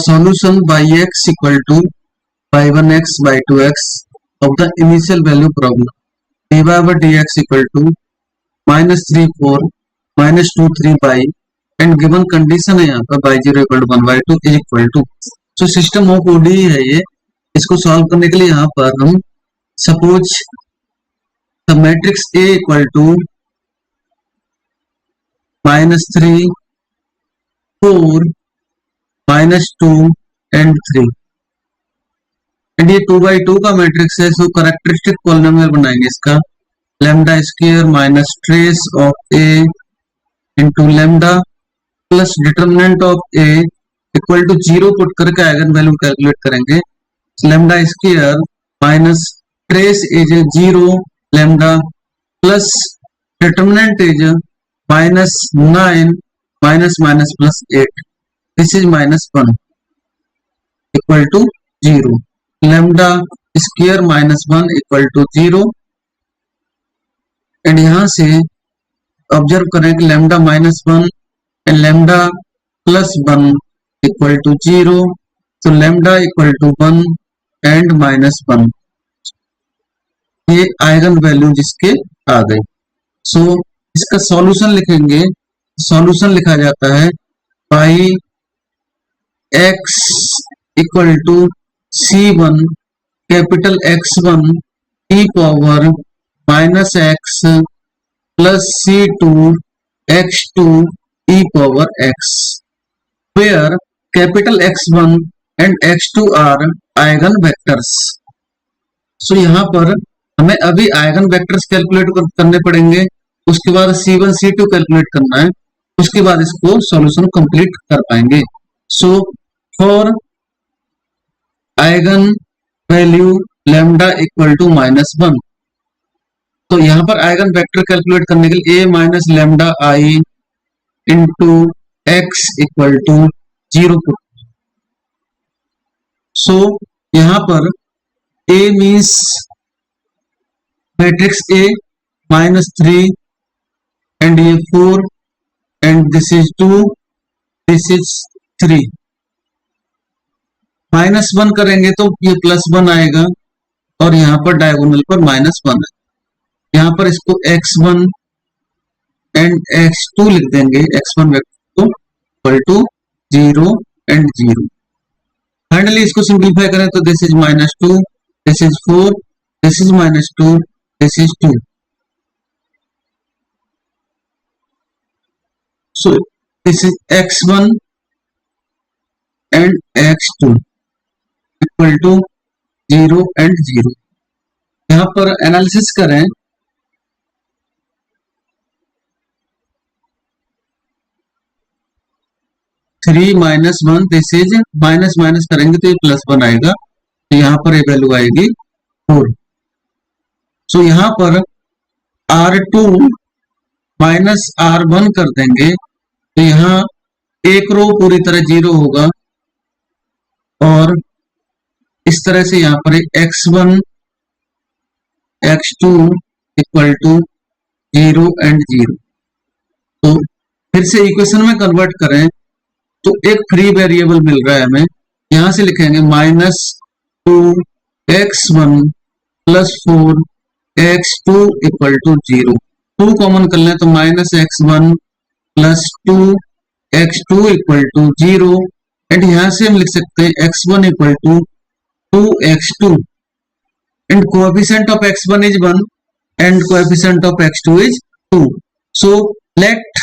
solution by x equal to by 1x by 2x of the initial value problem dy by dx equal to minus 3 4 minus 2 3 by and given condition है यहाँ पर y 0 equal to 1 by 2 is equal to जो system of OD है ये इसको solve करने के लिए यहाँ पर हम suppose the matrix A equal to minus 3 4 minus 2 and 3 and ये 2 बाई 2 का मैट्रिक्स है सो कैरेक्टरिस्टिक पॉलिनोमियल बनाएंगे इसका lambda square minus trace of A into lambda plus determinant of A equal to 0 put करके आइगन वैल्यू कैलकुलेट करेंगे lambda square minus trace is 0 lambda plus determinant is minus 9 minus minus plus 8 this is minus 1 equal to 0 lambda square minus 1 equal to 0 and यहां से observe करें कि lambda minus 1 and lambda plus 1 equal to 0 तो lambda equal to 1 and minus 1 ये eigen value जिसके आ गए सो इसका solution लिखेंगे सॉल्यूशन लिखा जाता है y x equal to c1 capital x1 e power minus x plus c2 x2 e power x where capital X1 and X2 are eigen vectors so यहाँ पर हमें अभी आइगन वेक्टर्स कैलकुलेट करने पड़ेंगे उसके बाद C1 C2 कैलकुलेट करना है उसके बाद इसको सॉल्यूशन कंप्लीट कर पाएंगे so for eigen value lambda equal to minus 1 तो यहाँ पर आइगन वेक्टर कैलकुलेट करने के लिए a minus lambda I into x equal to 0 so यहां पर a means matrix a minus 3 and ये 4 and this is 2 this is 3 minus 1 करेंगे तो ये प्लस 1 आएगा और यहाँ पर डायगोनल पर माइनस 1 है यहाँ पर इसको x1 एंड x2 लिख देंगे x1 vector equal to 0 and 0 finally इसको सिंपलीफाई करें तो this is minus 2 this is 4 this is minus 2 this is 2 so this is x1 and x2 equal to 0 and 0 यहाँ पर एनालिसिस करें 3 minus 1 this is minus minus करेंगे तो ये plus 1 आएगा तो यहाँ पर ये वैल्यू आएगी 4 सो यहाँ पर R2 माइनस R1 कर देंगे तो यहाँ एक रो पूरी तरह 0 होगा और इस तरह से यहाँ पर x1 x2 equal to 0 and 0 तो फिर से इक्वेशन में कन्वर्ट करें तो एक फ्री वेरिएबल मिल रहा है हमें यहां से लिखेंगे minus 2 x1 plus 4 x2 equal to 0 2 common कर लें तो minus x1 plus 2 x2 equal to 0 and यहां से हम लिख सकते हैं x1 equal to 2x2 and coefficient of x1 is 1 and coefficient of x2 is 2 so let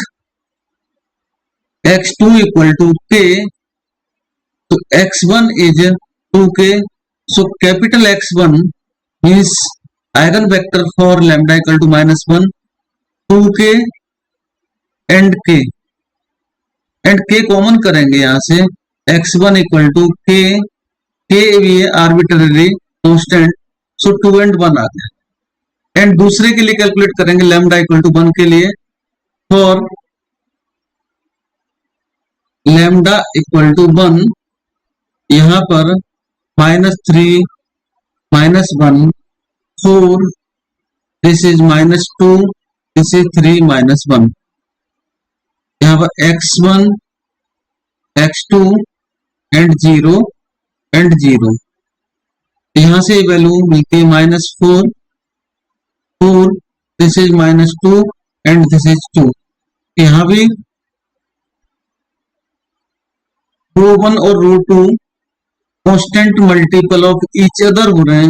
x2 equal to k तो x1 is 2k so capital x1 means eigen vector for lambda equal to minus 1 2k and k common करेंगे यहां से x1 equal to k भी है arbitrary constant so 2 and 1 आ गया and दूसरे के लिए कैलकुलेट करेंगे लैम्डा इक्वल टू 1 के लिए फॉर लैम्डा इक्वल टू 1 यहां पर minus 3 minus 1 4 this is minus 2 this is 3 minus 1 यहाँ पर x1 x2 एंड 0 एंड 0। यहाँ से वैल्यू मिलती है -4, 4, this is -2 and this is 2। यहाँ भी रो 1 और रो 2 constant multiple of each other हो रहे हैं,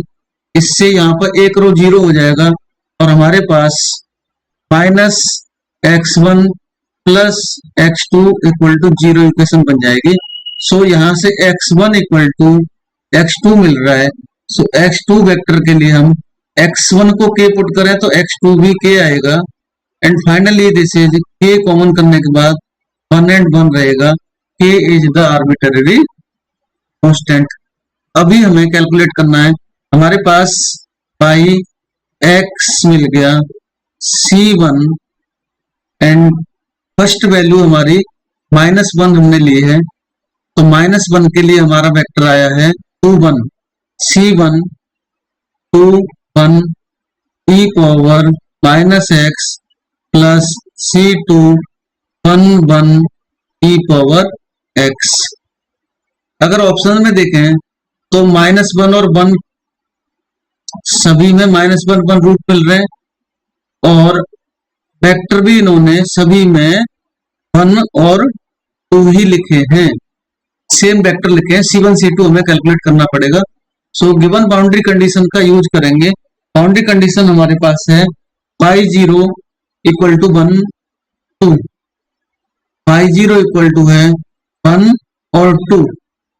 इससे यहाँ पर एक रो 0 हो जाएगा और हमारे पास -x1 plus x2 equal to 0 equation बन जाएगी। सो यहाँ से x1 इक्वल टू x2 मिल रहा है। सो x2 वेक्टर के लिए हम x1 को k पुट करें तो x2 भी k आएगा and finally this is k common करने के बाद 1 एंड 1 रहेगा। k is the arbitrary constant. अभी हमें कैलकुलेट करना है, हमारे पास बाई x मिल गया c1 एंड फर्स्ट वैल्यू हमारी -1 हमने ली है, तो -1 के लिए हमारा वेक्टर आया है 2 1, c1 2 1 e power -x plus c2 1 1 e power x। अगर ऑप्शन में देखें तो -1 और 1 सभी में -1 1 रूट मिल रहे हैं और वेक्टर भी इन्होंने सभी में 1 और 2 ही लिखे हैं, सेम वेक्टर लिखे हैं। c1 c2 हमें कैलकुलेट करना पड़ेगा। सो गिवन बाउंड्री कंडीशन का यूज करेंगे। बाउंड्री कंडीशन हमारे पास है y0 equal to 1 2, y0 equal to है 1 और 2।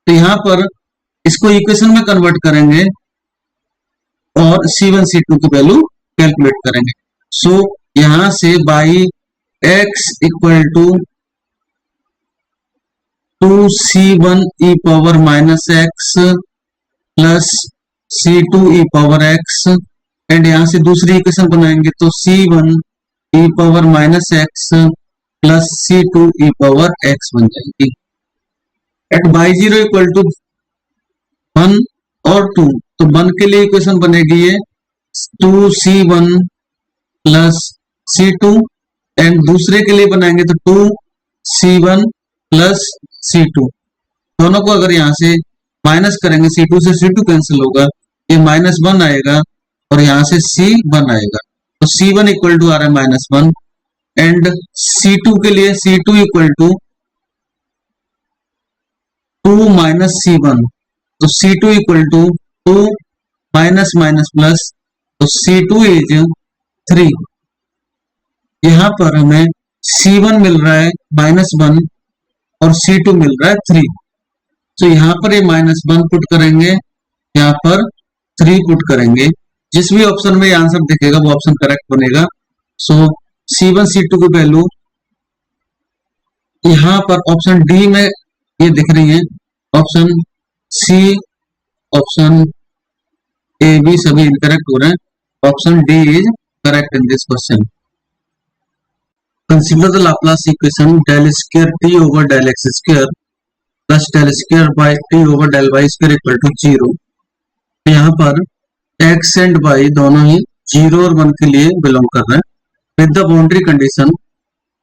तो यहाँ पर इसको इक्वेशन में कन्वर्ट करेंगे और c1 c2 की वैल्यू कैलकुलेट करेंगे। सो यहां से y x equal to 2c1 e power -x plus c2 e power x and यहां से दूसरी इक्वेशन बनाएंगे तो c1 e power -x plus c2 e power x बन जाएगी। एट y0 इक्वल टू 1 और 2, तो 1 के लिए इक्वेशन बनेगी ये 2c1 प्लस c2 एंड दूसरे के लिए बनाएंगे तो 2c1 प्लस c2। दोनों को अगर यहाँ से माइनस करेंगे, c2 से c2 कैंसिल होगा, ये -1 आएगा और यहाँ से c1 आएगा। तो c1 इक्वल टू आ रहा है -1 एंड c2 के लिए c2 equal to 2 minus c1, तो c2 equal to 2 minus minus plus, तो c2 इज 3। यहाँ पर हमें c1 मिल रहा है -1 और c2 मिल रहा है 3। तो यहाँ पर ये -1 पुट करेंगे, यहाँ पर 3 पुट करेंगे। जिस भी ऑप्शन में आंसर दिखेगा वो ऑप्शन करेक्ट बनेगा। सो c1 c2 की वैल्यू यहाँ पर ऑप्शन डी में ये दिख रही है, option C, option A, B सभी इनकरेक्ट हो रहे हैं। Option D is correct in this question. Consider the Laplace equation del square t over del x square plus del square by t over del y square equal to 0। यहाँ पर x and y दोनों ही 0 और 1 के लिए belong कर रहे हैं। With the boundary condition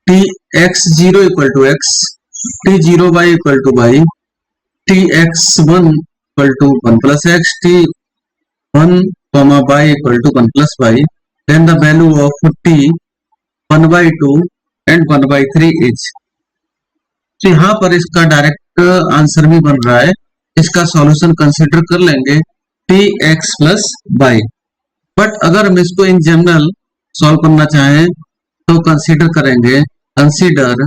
t x0 equal to x, t0 y equal to y, t x1 equal to 1 plus x, t1 y equal to 1 plus y, then the value of t 1/2 and 1/3 is. तो यहाँ पर इसका direct answer भी बन रहा है, इसका solution consider कर लेंगे tx प्लस y। बट अगर हम इसको इन जनरल सॉल्व करना चाहें तो कंसीडर करेंगे, consider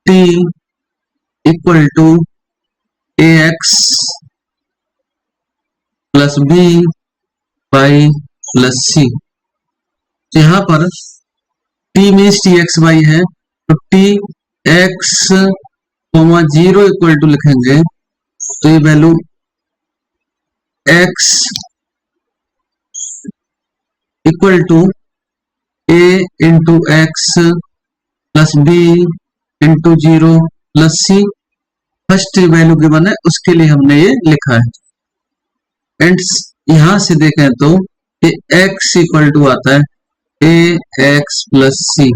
t equal to ax plus b y plus c। यहाँ पर t मीन्स txy है, तो tx 0 इक्वल टू लिखेंगे तो ये value x equal to a into x plus b into 0 plus c। First value given है उसके लिए हमने ये लिखा है। एंड यहां से देखें तो ये x इक्वल टू आता है ax प्लस c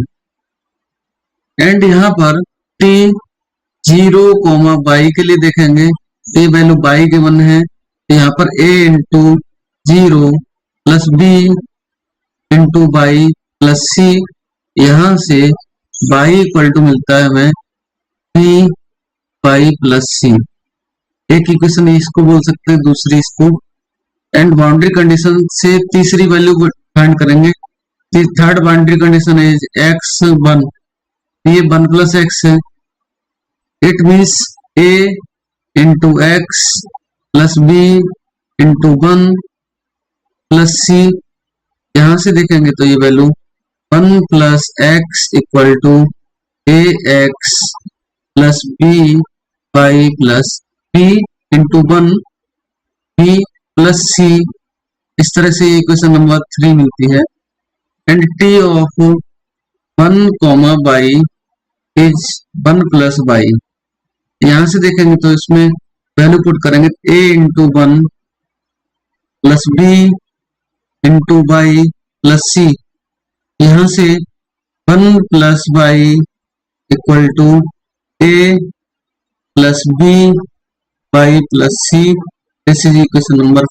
एंड यहाँ पर t जीरो कोमा बाई के लिए देखेंगे, ये वैल्यू बाई गिवन है, यहाँ पर a into zero plus b into y plus c, यहाँ से बाई इक्वल टू मिलता है हमें बी बाई प्लस सी। एक इक्वेशन इसको बोल सकते हैं, दूसरी इसको। एंड बाउंड्री कंडीशन से तीसरी वैल्यू फाइंड करेंगे। थर्ड बाउंड्री कंडीशन है एक्स वन, ये वन प्लस एक्स है, it means a into x plus b into one plus c. यहां से देखेंगे तो ये value one plus x equal to a x plus b y plus b into one b plus c. इस तरह से equation number 3 मिलती है। And t of one comma y is one plus by. यहां से देखेंगे तो इसमें वैल्यू पुट करेंगे a into one plus b into y plus c. यहां से one plus y equal to a plus b y plus c. This is equation number.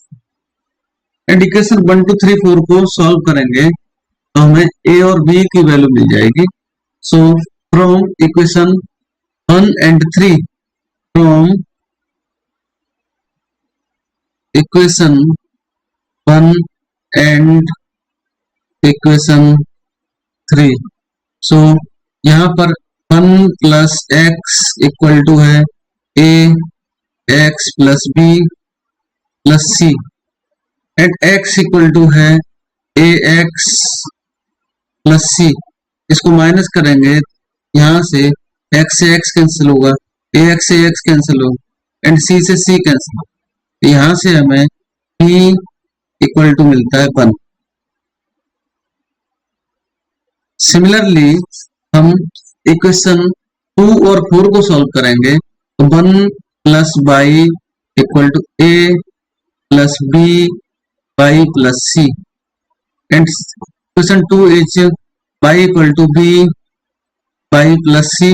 And equation 1 2 3 4 को solve करेंगे तो हमें a और b की value मिल जाएगी। So from equation 1 and 3, from equation 1 and equation 3, so यहाँ पर 1 प्लस एक्स इक्वल टू है a x plus b plus c, and x equal to है a एक्स प्लस सी। इसको माइनस करेंगे, यहाँ से x से x कैंसिल होगा, ax से x कैंसिल होगा एंड c से c कैंसिल होगा। यहाँ से हमें p इक्वल टू मिलता है 1। सिमिलरली हम इक्वेशन 2 और 4 को सॉल्व करेंगे तो 1 plus y equal to a plus b y plus c, and equation 2 is y equal to b y plus c.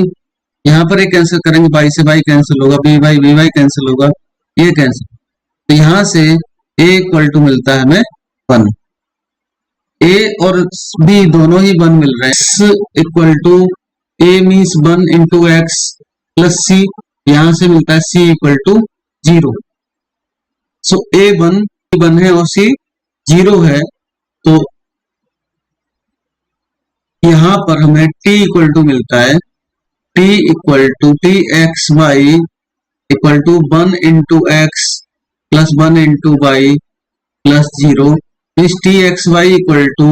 यहाँ पर एक कैंसिल करेंगे, बाई से बाई कैंसिल होगा, बी बाई कैंसिल होगा, ये कैंसिल। तो यहाँ से a इक्वल टू मिलता है हमें 1। a और b दोनों ही 1 मिल रहे हैं। x equal to a means 1 into x plus c, यहाँ से मिलता है c equal to 0। So a 1 है और c 0 है, तो यहाँ पर हमें t इक्वल टू मिलता है t equal to T x y equal to 1 into x plus 1 into y plus 0। इस T x y equal to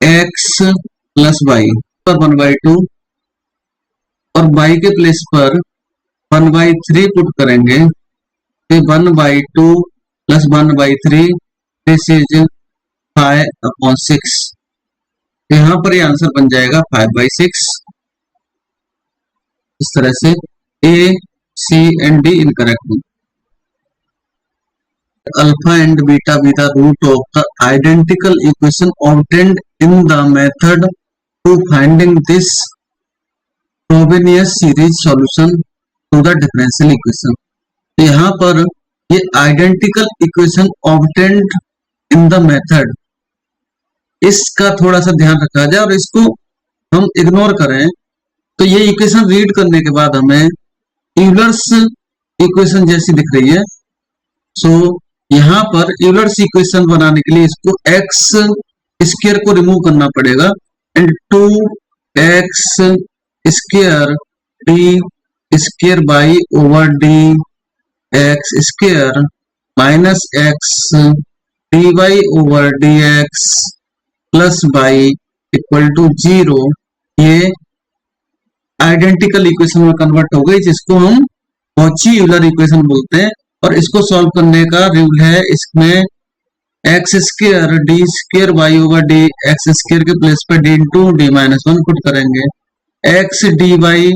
x plus y पर 1/2 और y के प्लेस पर 1/3 पुट करेंगे, तो 1/2 प्लस 1/3 दिस इज 5/6। यहाँ पर ये आंसर बन जाएगा 5/6। इस तरह से A, C and D incorrect। Alpha and beta be the root of the identical equation obtained in the method to finding this Frobenius series solution to the differential equation। यहाँ पर ये identical equation obtained in the method, इसका थोड़ा सा ध्यान रखा जाए और इसको हम इग्नोर करें तो ये इक्वेशन रीड करने के बाद हमें यूलर्स इक्वेशन जैसी दिख रही है। सो यहाँ पर यूलर्स इक्वेशन बनाने के लिए इसको एक्स स्क्वायर को रिमूव करना पड़ेगा and 2x square d square y over d x square minus x d y over d x plus y equal to 0। ये आइडेंटिकल इक्वेशन में कन्वर्ट हो गई, जिसको हम कॉची यूलर इक्वेशन बोलते हैं। और इसको सॉल्व करने का रूल है, इसमें x square d square y over d x square के प्लेस पे d into d minus 1 put करेंगे, x d y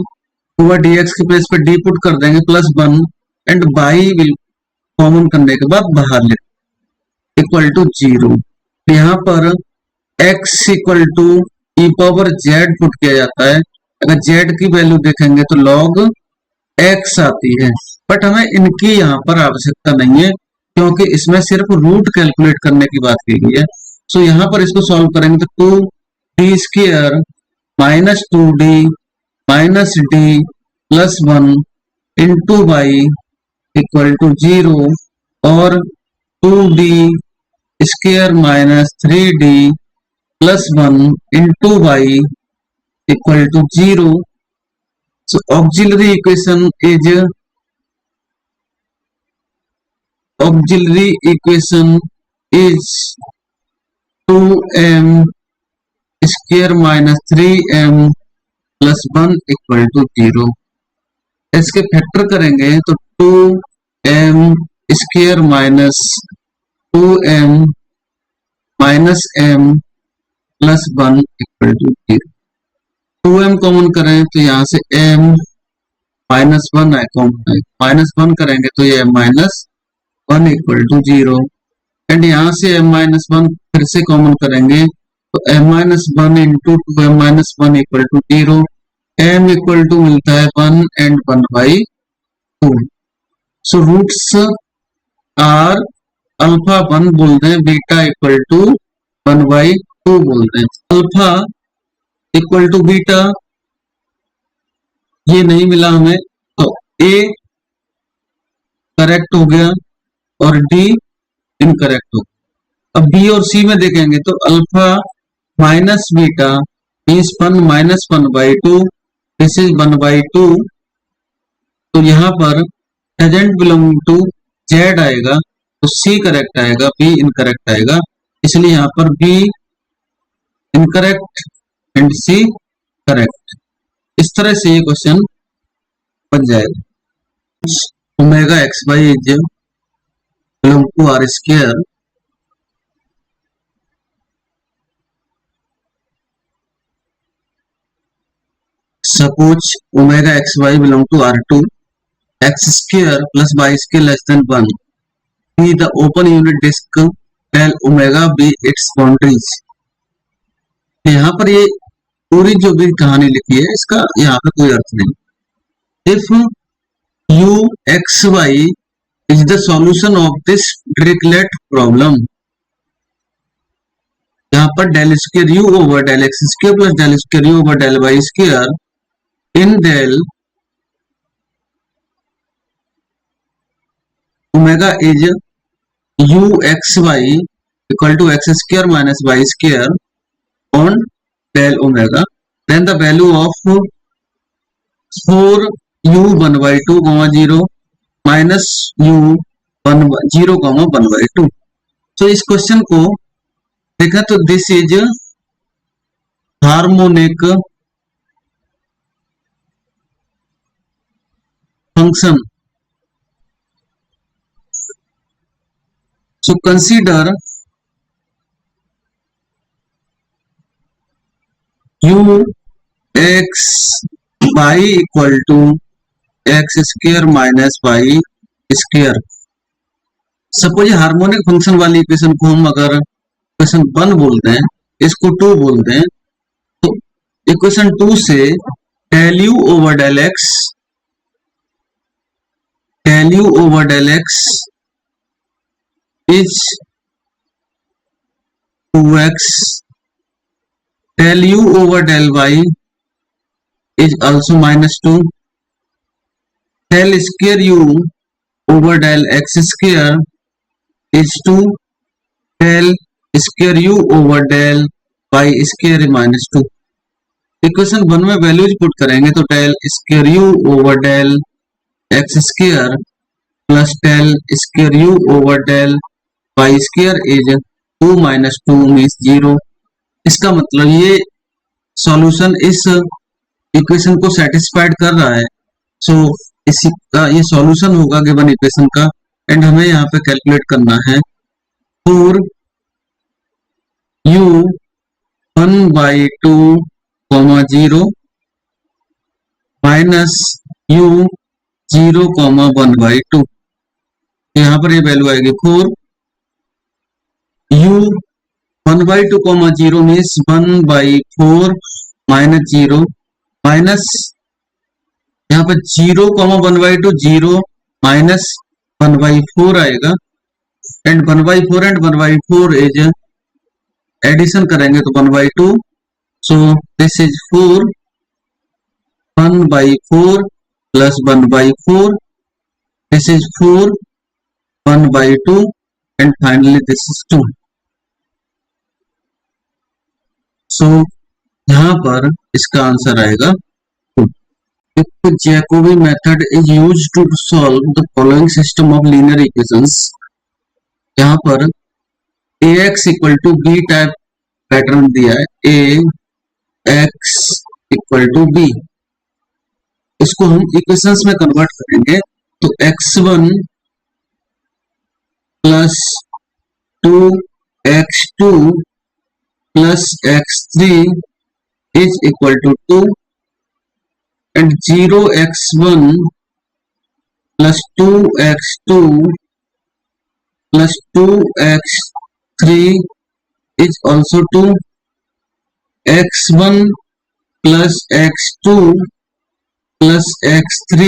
over d x के प्लेस पे डी पुट कर देंगे plus 1 and y will common करने के बाद बाहर ले इक्वल टू 0। यहाँ पर x equal to e power z put किया जाता है अगर z की वैल्यू देखेंगे तो log x आती है, बट हमें इनकी यहाँ पर आवश्यकता नहीं है क्योंकि इसमें सिर्फ रूट कैलकुलेट करने की बात की गई है। सो यहाँ पर इसको सॉल्व करेंगे तो 2d square minus 2d minus d plus 1 into y equal to 0 और 2d square minus 3d plus 1 into y equal to 0. So auxiliary equation is 2m square minus 3m plus 1 equal to 0. इसके factor करेंगे तो 2m square minus 2m minus m plus 1 equal to 0. 2m common करें तो यहाँ से m minus 1 है common है, minus 1 करेंगे तो ये माइनस 1 इक्वल टू 0 एंड यहाँ से m माइनस 1 फिर से कॉमन करेंगे तो m minus 1 into 2m minus 1 equal to 0. m equal to मिलता है 1 and 1 by 2. So roots are alpha 1 बोल दें, बीटा इक्वल टू 1 बाई 2 बोल दें. अल्फा इक्वल टू बीटा ये नहीं मिला हमें तो ए करेक्ट हो गया और डी इनकरेक्ट हो गया. अब बी और सी में देखेंगे तो alpha minus beta means 1 minus 1 by 2, this is 1 by 2. तो यहाँ पर डजंट बिलोंग टू जेड आएगा तो सी करेक्ट आएगा, बी इनकरेक्ट आएगा, इसलिए यहाँ पर B incorrect and C correct. इस तरह से ये क्वेश्चन बन जाएगा. Omega x y is belong to R square suppose omega x y belong to R two x square plus y square less than 1 be the open unit disc tell omega be its boundaries. यहाँ पर ये पूरी जो भी कहानी लिखी है इसका यहाँ पे कोई अर्थ नहीं. If u x y is the solution of this Dirichlet problem, यहाँ पर del square u over del x square plus del square u over del y square in del omega is u x y equal to x square minus y square on del omega, then the value of 4u 1 by 2 0 minus u 1 0 1 by 2. तो इस question को देखा तो this is harmonic function. So consider u x y equal to x square minus y square. Suppose harmonic function वाली equation को हम अगर equation 1 बोलते हैं, इसको 2 बोलते हैं, तो इक्वेशन 2 से del u over del x is 2x, del u over del y is also minus 2, del square u over del x square is 2, del square u over del y square is minus 2. Equation 1 में values put करेंगे तो del square u over del x square plus del square u over del y square is 2 minus 2 means 0. इसका मतलब ये solution इस equation को satisfied कर रहा है. सो इसी का ये सॉल्यूशन होगा गिवन इक्वेशन का एंड हमें यहाँ पे कैलकुलेट करना है for u 1 by 2 0 minus u 0 1 by 2. यहाँ पर ये वैल्यू आएगी for u 1 by 2 0 means 1 by 4 minus 0 minus यहाँ पर 0,1/2 0 माइनस 1/4 आएगा एंड 1/4 एंड 1/4 इज एडिशन करेंगे तो 1/2 सो this is 4 1/4 plus 1/4 this is 4 1/2 and finally this is 2 सो यहाँ पर इसका आंसर आएगा 2. The Jacobi method is used to solve the following system of linear equations. यहाँ पर ax equal to b type pattern दिया है ax इक्वल टू बी, इसको हम इक्वेशंस में कन्वर्ट करेंगे तो x1 plus 2x2 plus x3 is equal to 2 and 0x1 plus 2x2 plus 2x3 is also 2, x1 plus x2 plus x3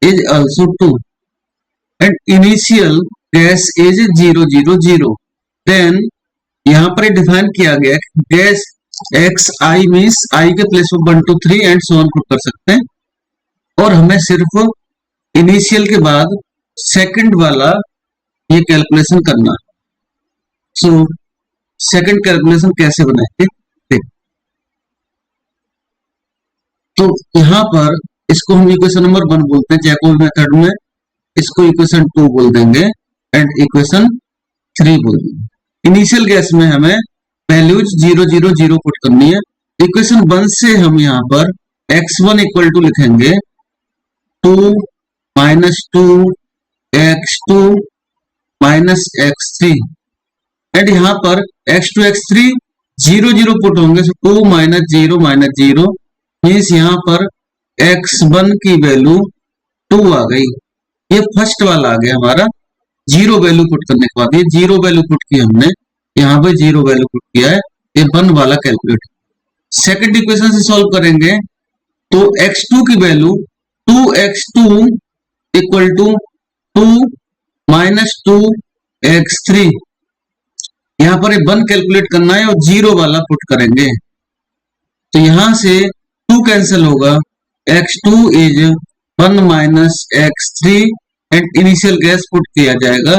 is also 2 and initial gas is 0 0 0. then यहाँ पर define किया गया है gas xi means i के place में 1 2 3 and so on put कर सकते हैं और हमें सिर्फ इनिशियल के बाद सेकंड वाला ये कैलकुलेशन करना है. सो सेकंड कैलकुलेशन कैसे बनाएंगे देख. तो यहाँ पर इसको हम इक्वेशन नंबर 1 बोलते हैं जैकोबी मेथड में, इसको इक्वेशन 2 बोल देंगे एंड इक्वेशन 3 बोल देंगे. इनिशियल गैस में हमें वैल्यूज 0 0 0 पुट करनी है. इक्वेशन 1 से हम यहाँ पर x1 इक्वल टू लिखेंगे 2 minus 2 x2 minus x3 and यहाँ पर x2 x3 0 0 पुट होंगे सो 2 माइनस 0 मीन्स यहाँ पर x1 की वैल्यू 2 आ गई. ये फर्स्ट वाला आ गया हमारा जीरो वैल्यू पुट करने के बाद. ये जीरो वैल्यू पुट की हमने यहाँ पे जीरो वैल्यू पुट किया है, ये 1 वाला कैलकुलेट. सेकंड इक्वेशन से सॉल्व करेंगे तो x2 की value 2x2 equal to 2 minus 2x3. यहाँ पर 1 कैलकुलेट करना है और जीरो वाला पुट करेंगे तो यहां से 2 कैंसिल होगा. x2 is 1 minus x3 and initial guess put किया जाएगा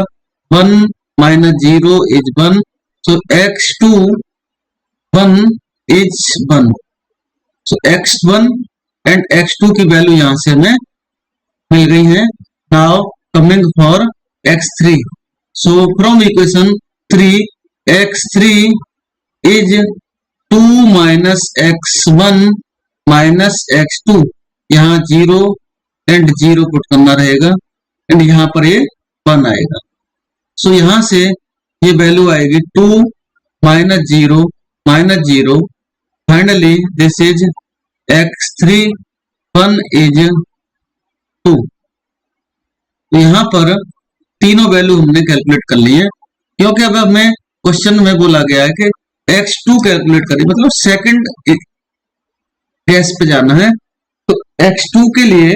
1 minus 0 is 1 so x2 1 is 1 so x1 and x2 की वैल्यू यहां से हमें मिल गई है. Now coming for x3 so from equation 3 x3 is 2 minus x1 minus x2. यहाँ 0 and 0 put करना रहेगा एंड यहाँ पर ये 1 आएगा. सो यहाँ से ये वैल्यू आएगी 2 minus 0 finally this is x3 1 is 2. यहाँ पर तीनों वैल्यू हमने कैलकुलेट कर ली है क्योंकि अब हमें क्वेश्चन में बोला गया है कि x2 कैलकुलेट करिए, मतलब सेकंड गैस पे जाना है. तो x2 के लिए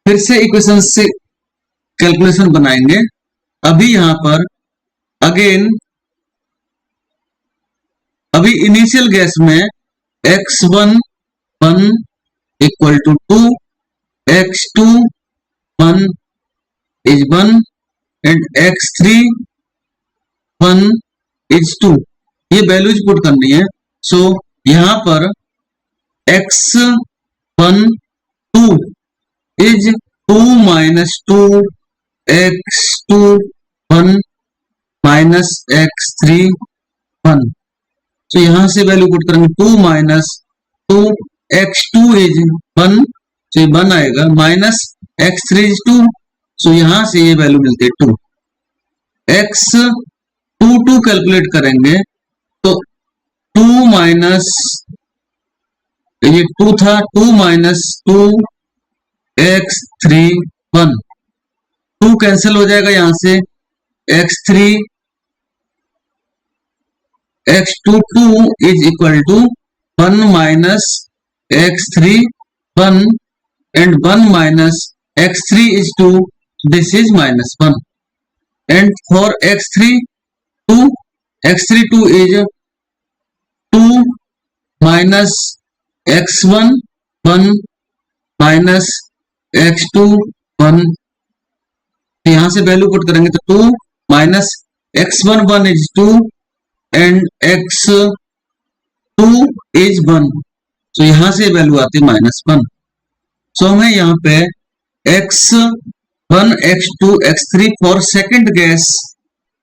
फिर से इक्वेशन से कैलकुलेशन बनाएंगे. अभी यहां पर अगेन अभी इनिशियल गैस में x1 1 equal to 2 x2 1 is 1 and x3 1 is 2. ये वैल्यूज पुट करनी है. सो यहां पर x1 2 is 2 minus 2 x2 1 minus x3 1. तो यहां से वैल्यू पुट करेंगे 2 माइनस 2 x2 इज 1 तो ये 1 आएगा माइनस x3 इज 2. सो यहां से ये वैल्यू मिलती है 2. x2 कैलकुलेट करेंगे तो 2 माइनस ये 2 था 2 माइनस 2 x3 1 2 कैंसिल हो जाएगा यहां से x2 2 is equal to 1 minus x3 1 and 1 minus x3 is 2. This is minus 1. And for x3 2, x3 2 is 2 minus x1 1 minus x2 1. यहां से वैल्यू पुट करेंगे तो 2 minus x1 1 is 2 and x2 is 1. तो यहां से वैल्यू आती है -1. सो हमें यहाँ पे x1 x2 x3 for second gas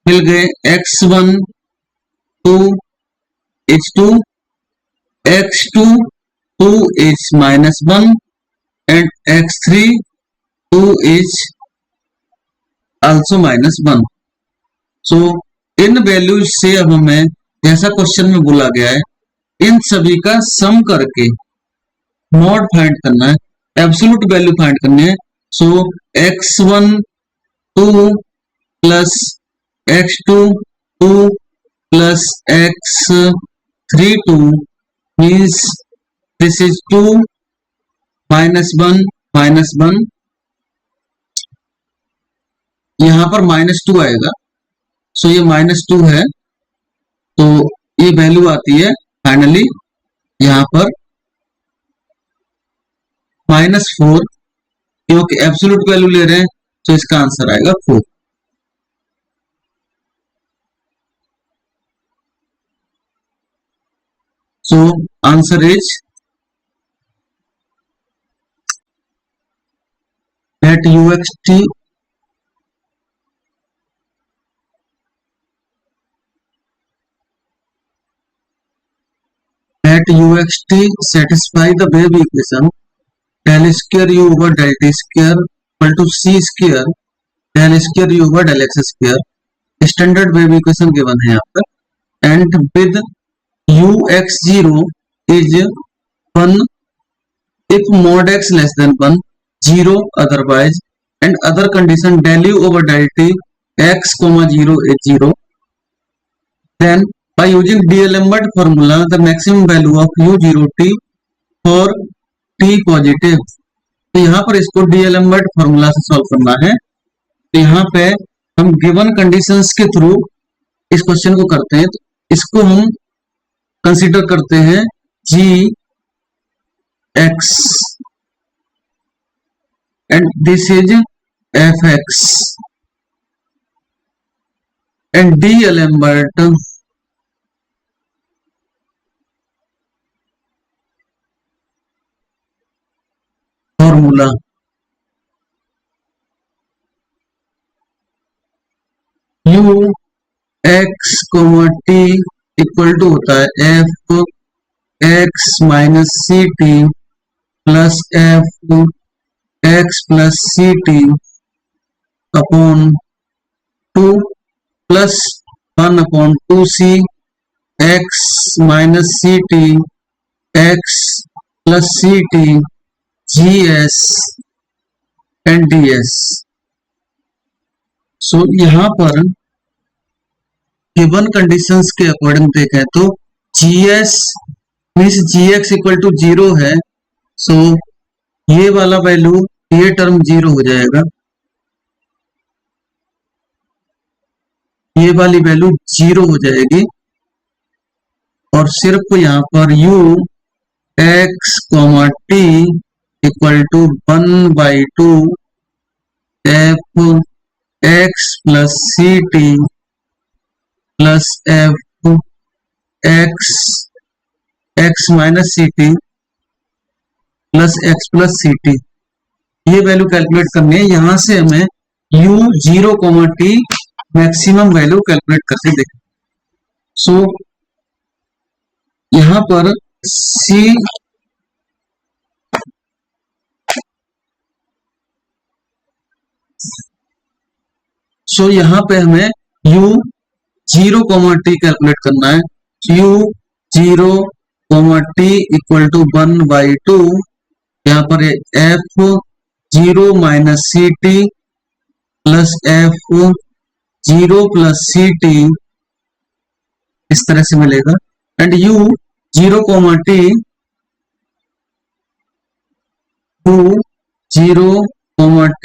मिल गए. x1 2 is 2, x2 2 is -1 and x3 2 is also -1. So in values से अब हमें जैसा क्वेश्चन में बोला गया है इन सभी का सम करके मॉड फाइंड करना है, एब्सोल्यूट वैल्यू फाइंड करनी है. सो x1 2 plus x2 2 plus x3 2 means this is 2 -1 यहां पर -2 आएगा. सो ये -2 है तो ये वैल्यू आती है फाइनली यहां पर -4. क्योंकि एब्सोल्यूट वैल्यू ले रहे हैं तो इसका आंसर आएगा 4. So answer is at uxt satisfy the wave equation del square u over del t square equal to c square del square u over del x square. Standard wave equation given है यहाँ पर. And with ux0 is 1 if mod x less than 1, 0 otherwise, and other condition del u over del t x, 0 is 0. Then by using D'Alembert formula, the maximum value of u0t for t positive. तो यहाँ पर इसको D'Alembert formula से solve करना है. तो यहाँ पे हम गिवन कंडीशंस के थ्रू इस क्वेश्चन को करते हैं. तो इसको हम कंसीडर करते हैं g x and this is fx and D'Alembert formula. u x t equal to होता है f x minus c t plus f x plus c t upon 2 plus 1 upon 2c x minus c t x plus c t GS and DS. So यहां पर given conditions के according देखें तो GS means GX equal to 0 है. सो ये वाला value ये term 0 हो जाएगा, ये वाली वैल्यू 0 हो जाएगी और सिर्फ यहाँ पर u x t equal to 1/2 f x plus c t plus f x minus c t plus x plus c t ये वैल्यू कैलकुलेट करनी है. यहां से हमें u0, t maximum value calculate करके देखें. सो यहां पर c यहां पे हमें u0, t कैलकुलेट करना है. u0, t इक्वल टू 1/2 यहाँ पर f 0 minus c t plus f 0 plus c t इस तरह से मिलेगा. And 0, t to 0, t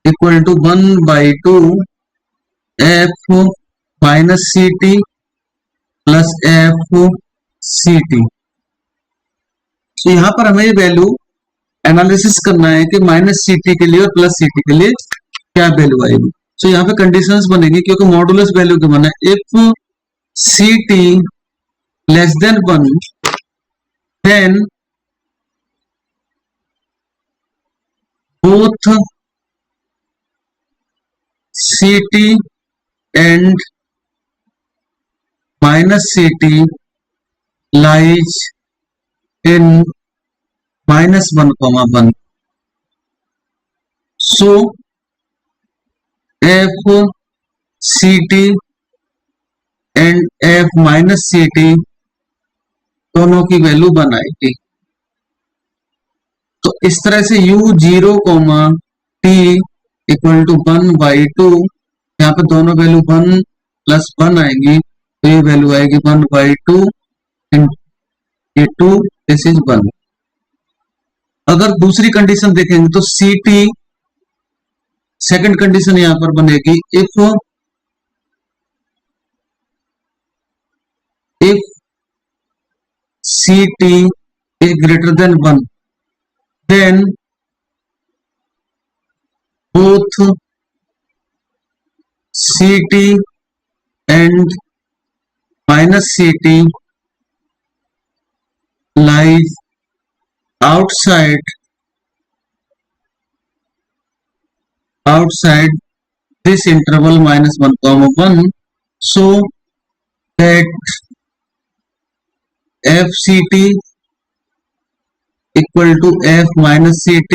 equal to 1/2 f minus ct plus f ct। तो यहाँ पर हमें ये वैल्यू एनालिसिस करना है कि माइनस ct के लिए और प्लस ct के लिए क्या वैल्यू आएगी। तो यहाँ पे कंडीशंस बनेगी क्योंकि मॉडुलस वैल्यू के बना if ct less than 1 then both ct and minus ct lies in -1, 1। so f ct and f minus ct दोनों की वैल्यू 1 आएगी। तो इस तरह से u0, t इक्वल टू 1/2, यहाँ पे दोनों वैल्यू 1 प्लस 1 आएगी, तो ये वैल्यू आएगी 1/2 ये 2, दिस इज 1। अगर दूसरी कंडीशन देखेंगे तो ct, सेकंड कंडीशन यहां पर बनेगी if ct is greater than 1 then both ct and minus ct lies outside this interval -1, 1, so that fct equal to f minus ct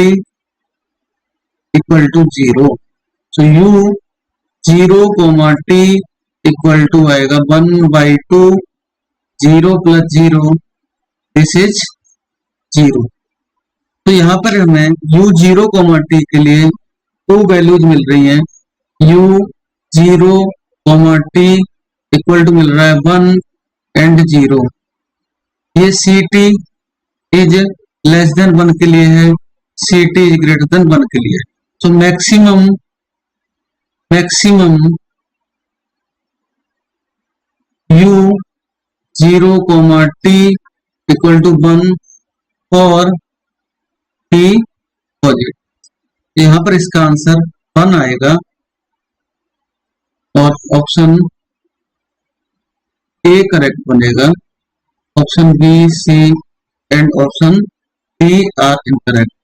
equal to 0। so u0, t equal to आएगा 1/2, 0 plus 0 this is 0। तो यहाँ पर हमें u0, t के लिए दो values मिल रही हैं। u0, t इक्वल टू मिल रहा है 1 एंड 0। ये ct इज लेस देन 1 के लिए है, ct इज ग्रेटर देन 1 के लिए। तो maximum u0, t equal to 1 और t पॉजिटिव। यहाँ पर इसका आंसर 1 आएगा और ऑप्शन ए करेक्ट बनेगा। Option B, C and option D are incorrect.